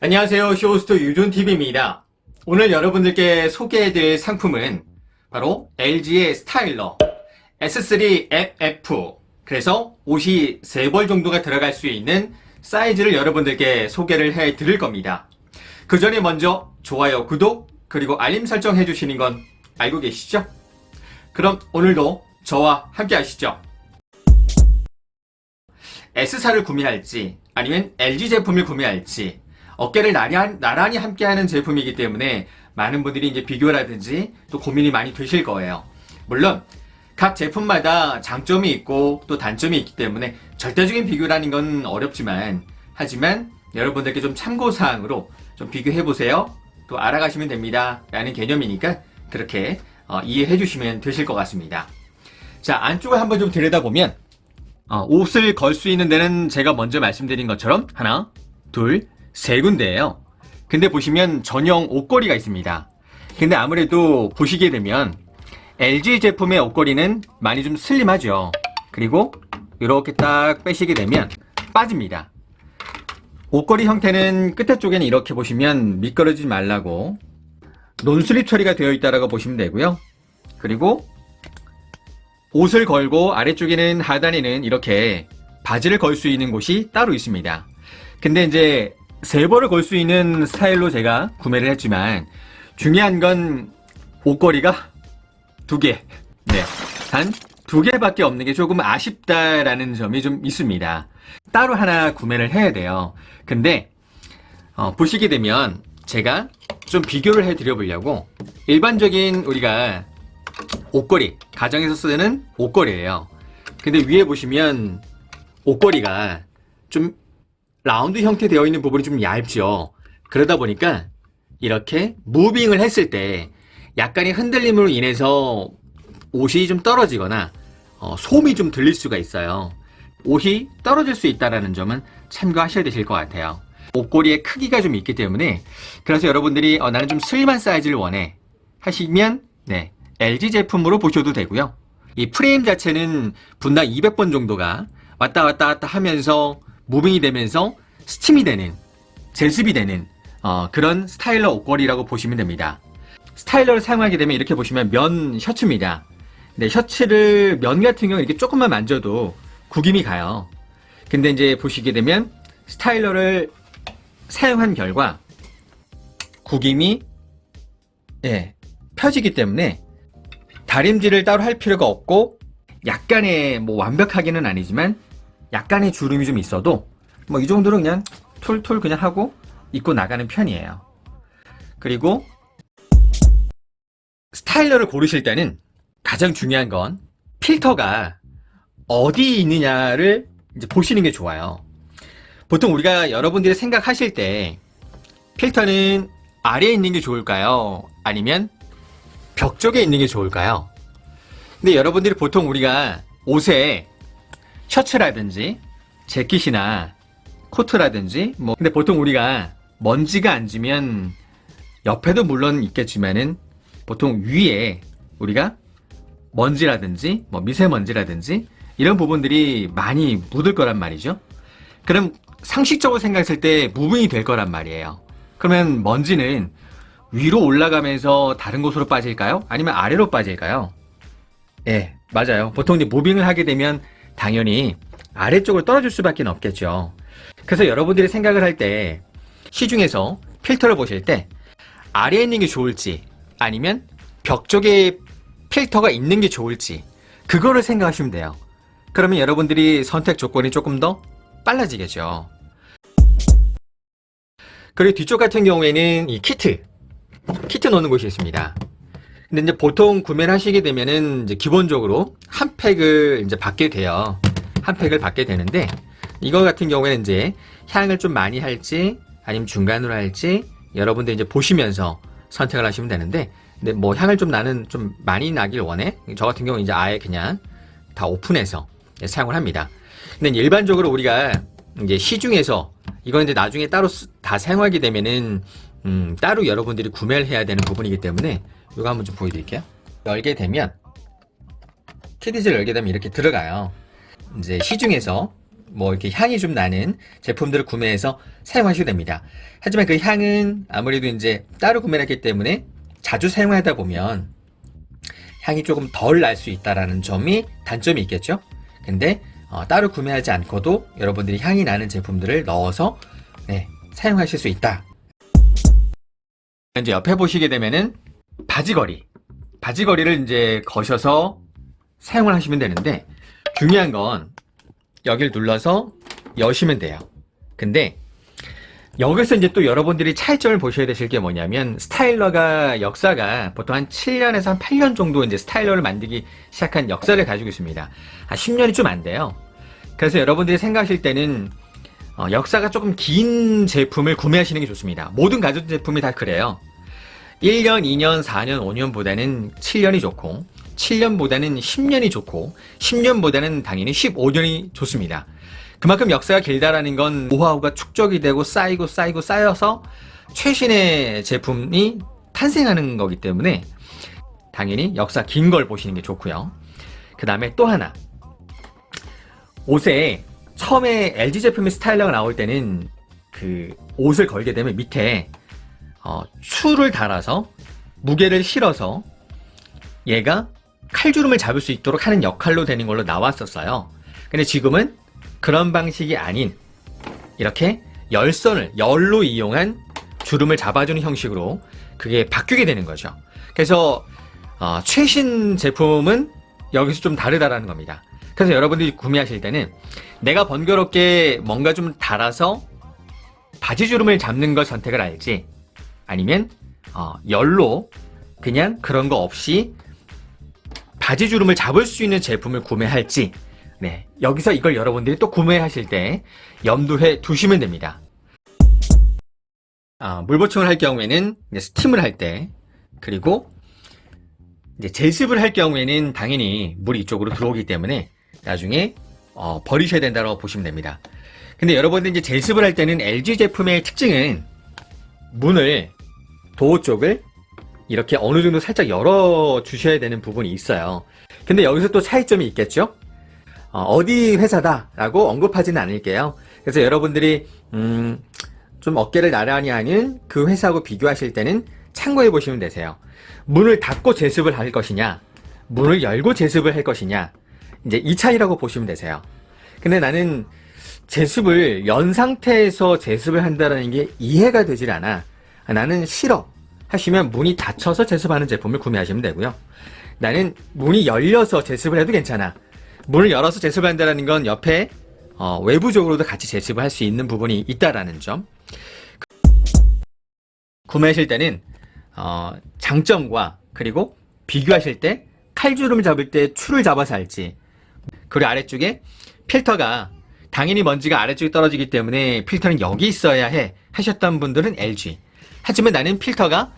안녕하세요. 쇼호스트 유존TV입니다. 오늘 여러분들께 소개해드릴 상품은 바로 LG의 스타일러 S3FF. 그래서 옷이 3벌 정도가 들어갈 수 있는 사이즈를 여러분들께 소개를 해드릴 겁니다. 그 전에 먼저 좋아요, 구독, 그리고 알림 설정 해주시는 건 알고 계시죠? 그럼 오늘도 저와 함께 하시죠. S사를 구매할지 아니면 LG 제품을 구매할지 어깨를 나란히 함께하는 제품이기 때문에 많은 분들이 이제 비교라든지 또 고민이 많이 되실 거예요. 물론 각 제품마다 장점이 있고 또 단점이 있기 때문에 절대적인 비교라는 건 어렵지만 하지만 여러분들께 좀 참고사항으로 좀 비교해보세요. 또 알아가시면 됩니다. 라는 개념이니까 그렇게 이해해 주시면 되실 것 같습니다. 자, 안쪽을 한번 좀 들여다보면 옷을 걸 수 있는 데는 제가 먼저 말씀드린 것처럼 하나, 둘, 세 군데예요. 근데 보시면 전용 옷걸이가 있습니다. 근데 아무래도 보시게 되면 LG 제품의 옷걸이는 많이 좀 슬림하죠. 그리고 이렇게 딱 빼시게 되면 빠집니다. 옷걸이 형태는 끝에 쪽에는 이렇게 보시면 미끄러지지 말라고 논슬립 처리가 되어 있다라고 보시면 되고요. 그리고 옷을 걸고 아래쪽에는 하단에는 이렇게 바지를 걸 수 있는 곳이 따로 있습니다. 근데 이제 3벌을 걸 수 있는 스타일로 제가 구매를 했지만 중요한 건 옷걸이가 2개. 네. 단 2개밖에 없는 게 조금 아쉽다라는 점이 좀 있습니다. 따로 하나 구매를 해야 돼요. 근데 보시게 되면 제가 좀 비교를 해 드려 보려고 일반적인 우리가 옷걸이, 가정에서 쓰는 옷걸이에요. 근데 위에 보시면 옷걸이가 좀 라운드 형태 되어 있는 부분이 좀 얇죠. 그러다 보니까 이렇게 무빙을 했을 때 약간의 흔들림으로 인해서 옷이 좀 떨어지거나 소음이 좀 들릴 수가 있어요. 옷이 떨어질 수 있다는 점은 참고하셔야 되실 것 같아요. 옷걸이의 크기가 좀 있기 때문에 그래서 여러분들이 나는 좀 슬림한 사이즈를 원해 하시면 네, LG 제품으로 보셔도 되고요. 이 프레임 자체는 분당 200번 정도가 왔다 갔다 하면서 무빙이 되면서 스팀이 되는, 제습이 되는 그런 스타일러 옷걸이라고 보시면 됩니다. 스타일러를 사용하게 되면 이렇게 보시면 면 셔츠입니다. 네, 셔츠를 면 같은 경우는 이렇게 조금만 만져도 구김이 가요. 근데 이제 보시게 되면 스타일러를 사용한 결과 구김이 펴지기 때문에 다림질을 따로 할 필요가 없고 약간의 뭐 완벽하게는 아니지만 약간의 주름이 좀 있어도 뭐 이 정도로 그냥 툴툴 그냥 하고 입고 나가는 편이에요. 그리고 스타일러를 고르실 때는 가장 중요한 건 필터가 어디 있느냐를 이제 보시는 게 좋아요. 보통 우리가 여러분들이 생각하실 때 필터는 아래에 있는 게 좋을까요? 아니면 벽 쪽에 있는 게 좋을까요? 근데 여러분들이 보통 우리가 옷에 셔츠라든지 재킷이나 코트라든지 근데 보통 우리가 먼지가 앉으면 옆에도 물론 있겠지만은 보통 위에 우리가 먼지라든지 미세먼지라든지 이런 부분들이 많이 묻을 거란 말이죠. 그럼 상식적으로 생각했을 때 무빙이 될 거란 말이에요. 그러면 먼지는 위로 올라가면서 다른 곳으로 빠질까요? 아니면 아래로 빠질까요? 예, 맞아요. 보통 이제 무빙을 하게 되면 당연히 아래쪽으로 떨어질 수밖에 없겠죠. 그래서 여러분들이 생각을 할 때 시중에서 필터를 보실 때 아래에 있는 게 좋을지 아니면 벽 쪽에 필터가 있는 게 좋을지 그거를 생각하시면 돼요. 그러면 여러분들이 선택 조건이 조금 더 빨라지겠죠. 그리고 뒤쪽 같은 경우에는 이 키트 넣는 곳이 있습니다. 근데 이제 보통 구매를 하시게 되면은 이제 기본적으로 한 팩을 이제 받게 돼요. 한 팩을 받게 되는데 이거 같은 경우에는 이제 향을 좀 많이 할지 아니면 중간으로 할지 여러분들 이제 보시면서 선택을 하시면 되는데 근데 뭐 향을 좀 나는 좀 많이 나길 원해. 저 같은 경우는 이제 아예 그냥 다 오픈해서 사용을 합니다. 근데 일반적으로 우리가 이제 시중에서 이건 이제 나중에 따로 다 사용하게 되면은 따로 여러분들이 구매를 해야 되는 부분이기 때문에 이거 한번 좀 보여드릴게요. 열게 되면 키디즈를 열게 되면 이렇게 들어가요. 이제 시중에서 뭐 이렇게 향이 좀 나는 제품들을 구매해서 사용하셔도 됩니다. 하지만 그 향은 아무래도 이제 따로 구매를 했기 때문에 자주 사용하다 보면 향이 조금 덜 날 수 있다라는 점이 단점이 있겠죠. 근데 따로 구매하지 않고도 여러분들이 향이 나는 제품들을 넣어서 사용하실 수 있다. 이제 옆에 보시게 되면은 바지걸이를 이제 거셔서 사용을 하시면 되는데, 중요한 건 여기를 눌러서 여시면 돼요. 근데 여기서 이제 또 여러분들이 차이점을 보셔야 되실 게 뭐냐면, 스타일러가 역사가 보통 한 7년에서 한 8년 정도 이제 스타일러를 만들기 시작한 역사를 가지고 있습니다. 한 10년이 좀 안 돼요. 그래서 여러분들이 생각하실 때는 역사가 조금 긴 제품을 구매하시는 게 좋습니다. 모든 가전제품이 다 그래요. 1년, 2년, 4년, 5년보다는 7년이 좋고, 7년보다는 10년이 좋고, 10년보다는 당연히 15년이 좋습니다. 그만큼 역사가 길다라는 건 노하우가 축적이 되고 쌓여서 최신의 제품이 탄생하는 거기 때문에 당연히 역사 긴 걸 보시는 게 좋고요. 그 다음에 또 하나, 옷에 처음에 LG 제품의 스타일러가 나올 때는 그 옷을 걸게 되면 밑에 추를 달아서 무게를 실어서 얘가 칼주름을 잡을 수 있도록 하는 역할로 되는 걸로 나왔었어요. 근데 지금은 그런 방식이 아닌 이렇게 열로 이용한 주름을 잡아주는 형식으로 그게 바뀌게 되는 거죠. 그래서 최신 제품은 여기서 좀 다르다라는 겁니다. 그래서 여러분들이 구매하실 때는 내가 번거롭게 뭔가 좀 달아서 바지 주름을 잡는 걸 선택을 할지, 아니면 열로 그냥 그런 거 없이 바지 주름을 잡을 수 있는 제품을 구매할지, 여기서 이걸 여러분들이 또 구매하실 때 염두해 두시면 됩니다. 물 보충을 할 경우에는 스팀을 할 때, 그리고 이제 제습을 할 경우에는 당연히 물이 이쪽으로 들어오기 때문에 나중에 버리셔야 된다고 보시면 됩니다. 근데 여러분들 이제 제습을 할 때는 LG 제품의 특징은 문을, 도어 쪽을 이렇게 어느 정도 살짝 열어 주셔야 되는 부분이 있어요. 근데 여기서 또 차이점이 있겠죠? 어디 회사다라고 언급하지는 않을게요. 그래서 여러분들이 좀 어깨를 나란히 하는 그 회사하고 비교하실 때는 참고해 보시면 되세요. 문을 닫고 제습을 할 것이냐, 문을 열고 제습을 할 것이냐, 이제 이 차이라고 보시면 되세요. 근데 나는 제습을 연 상태에서 제습을 한다는 게 이해가 되질 않아. 나는 싫어 하시면 문이 닫혀서 제습하는 제품을 구매하시면 되고요. 나는 문이 열려서 제습을 해도 괜찮아. 문을 열어서 제습을 한다는 건 옆에 외부적으로도 같이 제습을 할 수 있는 부분이 있다라는 점. 구매하실 때는 장점과 그리고 비교하실 때 칼주름을 잡을 때 추를 잡아서 할지, 그리고 아래쪽에 필터가 당연히 먼지가 아래쪽에 떨어지기 때문에 필터는 여기 있어야 해 하셨던 분들은 LG. 하지만 나는 필터가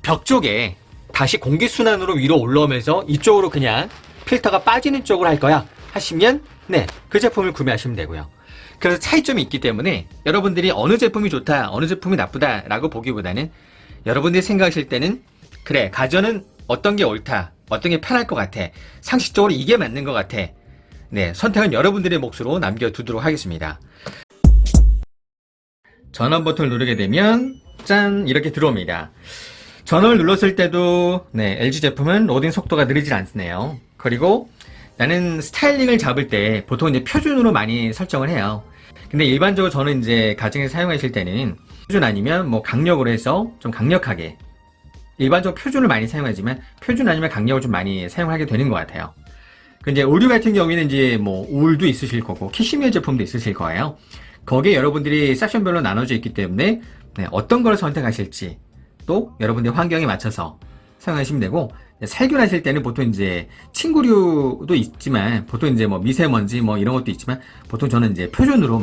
벽 쪽에 다시 공기순환으로 위로 올라오면서 이쪽으로 그냥 필터가 빠지는 쪽으로 할 거야 하시면 그 제품을 구매하시면 되고요. 그래서 차이점이 있기 때문에 여러분들이 어느 제품이 좋다, 어느 제품이 나쁘다 라고 보기보다는 여러분들이 생각하실 때는 그래, 가전은 어떤 게 옳다, 어떤 게 편할 것 같아, 상식적으로 이게 맞는 것 같아, 선택은 여러분들의 몫으로 남겨두도록 하겠습니다. 전원 버튼을 누르게 되면 짠, 이렇게 들어옵니다. 전원을 눌렀을 때도 LG 제품은 로딩 속도가 느리질 않네요. 그리고 나는 스타일링을 잡을 때 보통 이제 표준으로 많이 설정을 해요. 근데 일반적으로 저는 이제 가정에서 사용하실 때는 표준 아니면 뭐 강력으로 해서 좀 강력하게, 일반적으로 표준을 많이 사용하지만 표준 아니면 강력을 좀 많이 사용하게 되는 것 같아요. 근데 의류 같은 경우에는 이제 뭐 울도 있으실 거고 캐시미어 제품도 있으실 거예요. 거기에 여러분들이 섹션별로 나눠져 있기 때문에 어떤 걸 선택하실지 또 여러분들 환경에 맞춰서 사용하시면 되고, 살균하실 때는 보통 이제 침구류도 있지만 보통 이제 뭐 미세먼지 뭐 이런 것도 있지만 보통 저는 이제 표준으로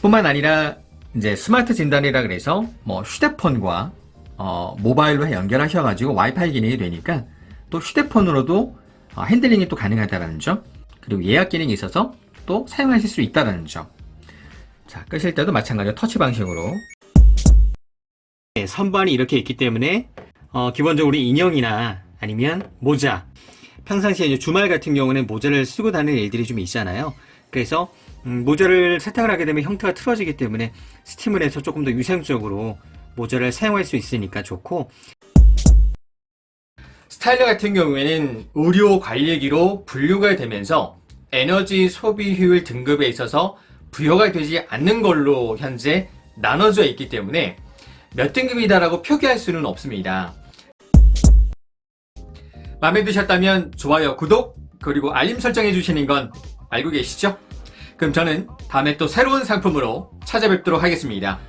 뿐만 아니라 이제 스마트 진단이라 그래서 뭐 휴대폰과 모바일로 연결하셔가지고 와이파이 기능이 되니까 또 휴대폰으로도 핸들링이 또 가능하다는 점, 그리고 예약 기능이 있어서 또 사용하실 수 있다는 점. 자, 끄실 때도 마찬가지로 터치 방식으로. 선반이 이렇게 있기 때문에 기본적으로 우리 인형이나 아니면 모자, 평상시에 이제 주말 같은 경우는 모자를 쓰고 다니는 일들이 좀 있잖아요. 그래서 모자를 세탁을 하게 되면 형태가 틀어지기 때문에 스팀을 해서 조금 더 위생적으로 모자를 사용할 수 있으니까 좋고, 스타일러 같은 경우에는 의료 관리기로 분류가 되면서 에너지 소비 효율 등급에 있어서 부여가 되지 않는 걸로 현재 나눠져 있기 때문에 몇 등급이다라고 표기할 수는 없습니다. 마음에 드셨다면 좋아요, 구독, 그리고 알림 설정해 주시는 건 알고 계시죠? 그럼 저는 다음에 또 새로운 상품으로 찾아뵙도록 하겠습니다.